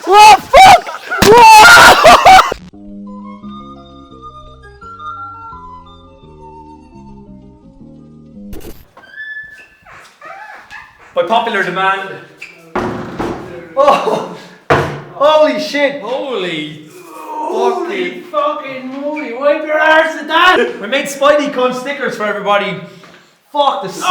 Whoa, fuck! Whoa! By popular demand. Oh! Holy shit! Holy Fucking moly, wipe your arse at that! We made Spidey Cunts stickers for everybody. Fuck the smell!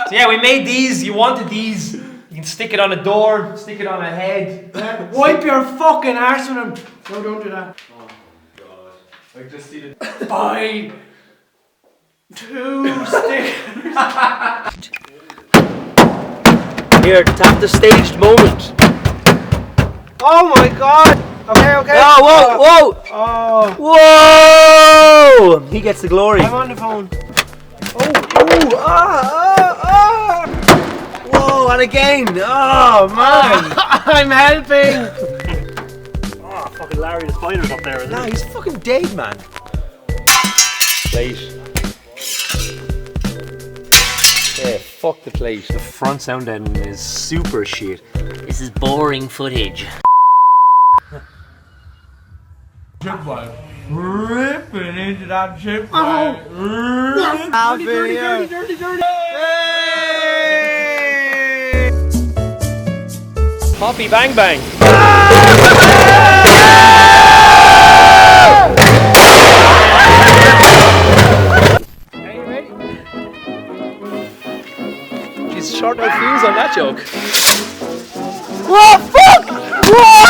So yeah, we made these. You wanted these. You can stick it on a door, stick it on a head. Wipe your fucking arse with them! No, don't do that. Oh my god. I just see it. Buy 2 stickers. Here, tap the staged moment. Oh my god! Okay. Oh, whoa! Oh. Whoa! He gets the glory. I'm on the phone. Whoa, and again! Oh, man! I'm helping! Oh, fucking Larry the Spider's up there, isn't Nah, he? he's fucking dead, man. Plate. Yeah, fuck the plate. The front sound end is super shit. This is boring footage. Chip vibe. Ripping into that chip Oh. vibe. Dirty. Hey! Poppy bang bang. Are you ready? She's short no fuse on that joke. Whoa, fuck! Whoa!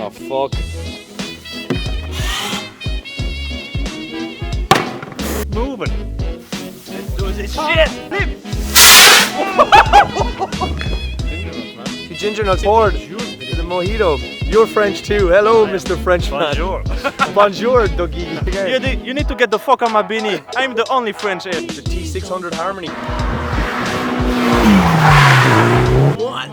Oh fuck. Moving. It does its shit. Ginger nuts poured in the mojito. You're French too. Hello, Mr. Frenchman. Bonjour. Bonjour, Dougie. You need to get the fuck on my beanie. I'm the only French here. The T600 Harmony. What?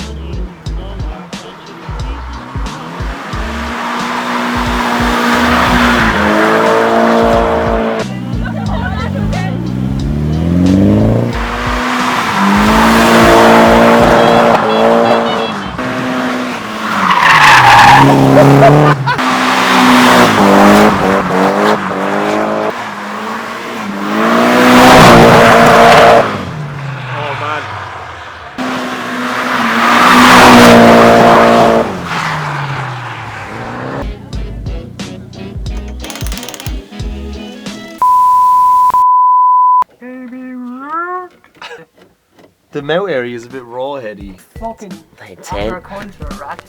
The mouth area is a bit raw-heady. Fucking Like after a 10. cunt or a rat.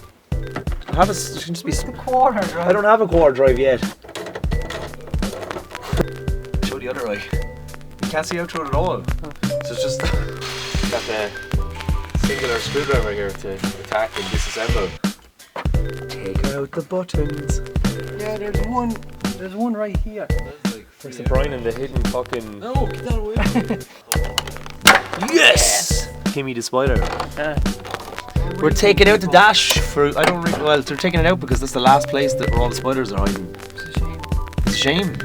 Have a, it can just be. The quarter, right? I don't have a quad drive yet. Show the other eye. You can't see out through it at all. So it's just got the singular screwdriver here to attack and disassemble. Take out the buttons. Yeah, there's one right here. There's the brine and the hidden fucking. Oh, get that away. Yes! Kimmy the spider. We're taking out the dash for. I don't really. Well, they're taking it out because that's the last place that where all the spiders are hiding. It's a shame.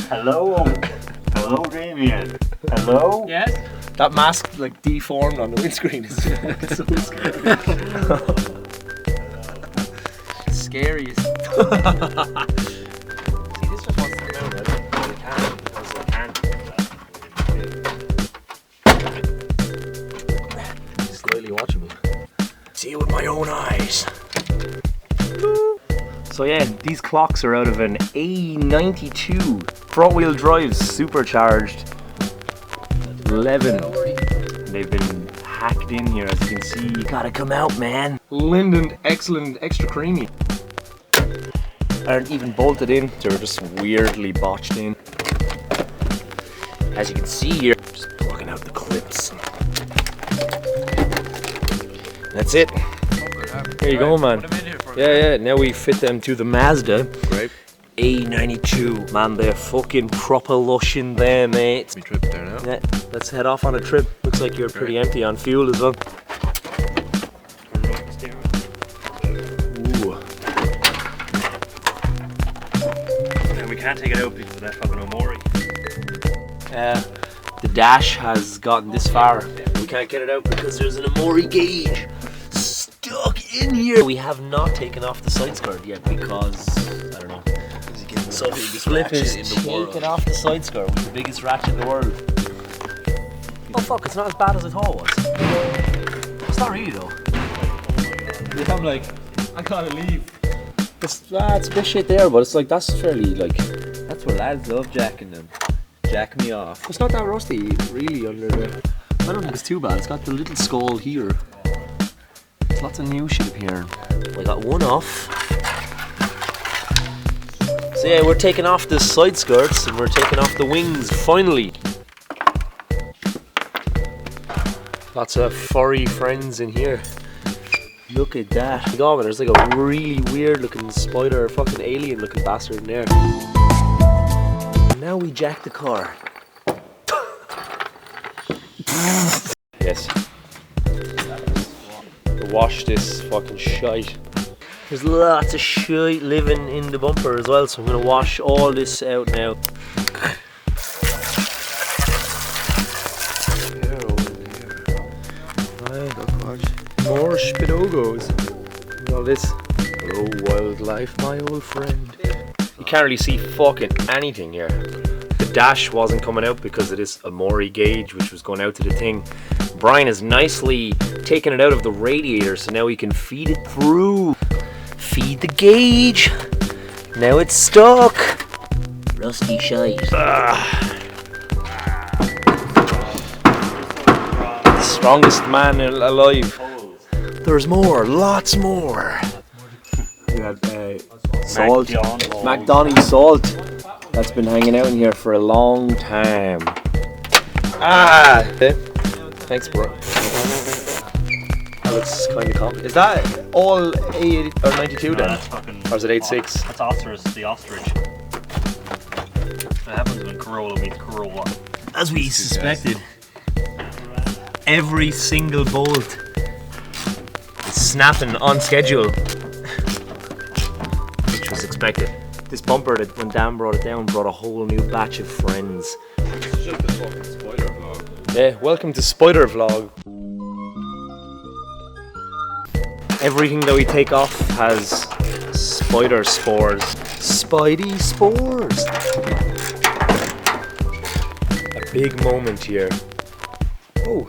Hello? Hello, Damien. Hello? Yes? That mask like deformed on the windscreen is so scary. Scariest. See, this just wants to come out, right? It can't because it can't. Slightly watchable. See it with my own eyes. So yeah, these clocks are out of an AE92 front-wheel drive supercharged 11. They've been hacked in here, as you can see. You gotta come out, man. Linden, excellent, extra creamy. Aren't even bolted in, they're just weirdly botched in. As you can see here, just plugging out the clips. That's it. There you go, man. Yeah, now we fit them to the Mazda. Great. A92, man, they're fucking proper lush in there, mate. We trip there now. Yeah, let's head off on a trip. Look looks like you're pretty empty on fuel as well. Ooh. And we can't take it out because of that fucking Omori. The dash has gotten this far. We can't get it out because there's an Omori gauge stuck in here. We have not taken off the side skirt yet because, I don't know. So Flip is taking off the side skirt with the biggest ratchet in the world. Oh fuck, it's not as bad as I thought it was. It's not really though. Yeah, I'm like, I gotta leave. It's a bit shit there, but it's like, that's fairly like... That's what lads love, jacking them. Jack me off. It's not that rusty really under there. I don't think it's too bad. It's got the little skull here. There's lots of new shit up here. I got one off. So yeah, we're taking off the side skirts and we're taking off the wings, finally. Lots of furry friends in here. Look at that. Oh, there's like a really weird looking spider, fucking alien looking bastard in there. Now we jack the car. Yes. Wash this fucking shite. There's lots of shite living in the bumper as well, so I'm gonna wash all this out now. More spidogos. Look at all this. Hello wildlife, my old friend. You can't really see fucking anything here. The dash wasn't coming out because of this Omori gauge which was going out to the thing. Brian has nicely taken it out of the radiator so now we can feed it through. Feed the gauge. Now it's stuck. Rusty shite. The strongest man alive. There's more, lots more. We had salt, McDonald's salt. That's been hanging out in here for a long time. Okay. Thanks, bro. That looks kind of complicated. Is that all 8 or 92 then? That's fucking, or is it 86? That's ostrich, the ostrich. That happens when Corolla meets Corolla. As we suspected, every single bolt It's snapping on schedule, which was expected. This bumper, that when Dan brought it down, brought a whole new batch of friends. It's just a fucking spoiler vlog. Yeah, welcome to Spider Vlog. Everything that we take off has spider spores. Spidey spores. A big moment here. Oh.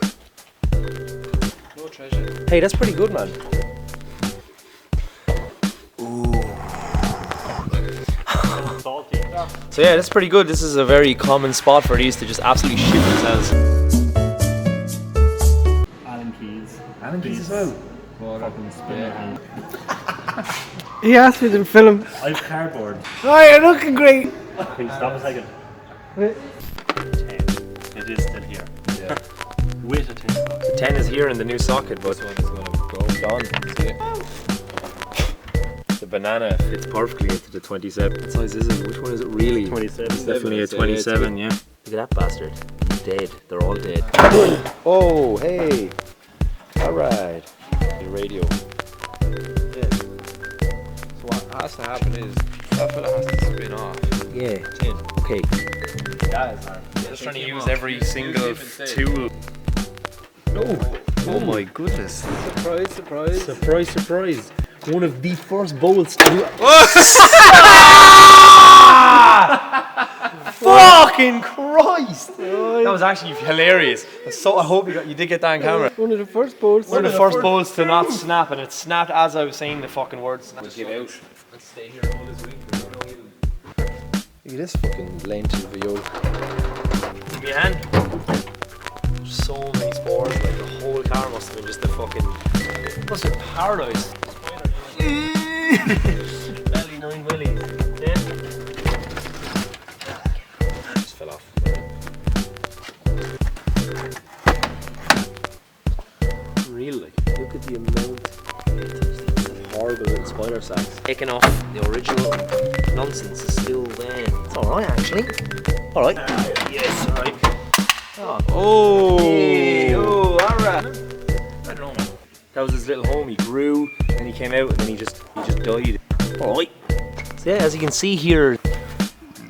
No treasure. Hey, that's pretty good, man. Ooh. Salty. So yeah, that's pretty good. This is a very common spot for these to just absolutely shit themselves. Allen keys. Allen keys as well. Fucking spinner. He asked me to film. I have cardboard. Oh, you're looking great. Please stop a second. 10. It is still here. Yeah. With a 10 box. The 10 is here in the new socket, but This one is gonna go done. See it? The banana fits perfectly into the 27. What size is it? Which one is it really? 27. It's definitely a It's a 27, yeah. Look at that bastard. He's dead. They're all dead. Oh, hey. Alright. The radio. Yeah. So what has to happen is that fella has to spin off. Yeah. 10. Okay. That is hard. Just trying to use every single tool. Oh my goodness. Surprise, surprise. Surprise, surprise. One of the first bolts to do. Fucking Christ! That was actually hilarious. So I hope you did get that on camera. One of the first bolts. One of the first bolts to not snap, and it snapped as I was saying the fucking words. Get out and stay here all this week. Look at this fucking length of the yoke. Give me a hand. So many spores, like the whole car must have been just a fucking. Must have been paradise. Belly 9 willies. Yeah. Just fell off. Really, like, look at the amount. Horrible little spider sacks. Taking off the original nonsense is still there. It's alright actually. Alright. Yes, alright. Oh. Hey, oh. That was his little home. He grew, and he came out, and then he just died. Alright. So yeah, as you can see here,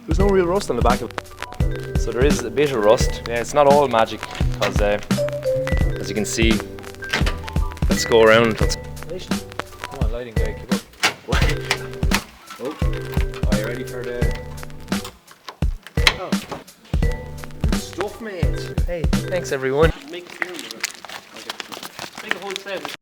there's no real rust on the back of it. So there is a bit of rust. Yeah, it's not all magic, because as you can see, let's go around. Come on, lighting guy, keep up. Oh, are you ready for the... Oh. Good stuff, mate. Hey, thanks everyone. Make a film of it. Make a whole set.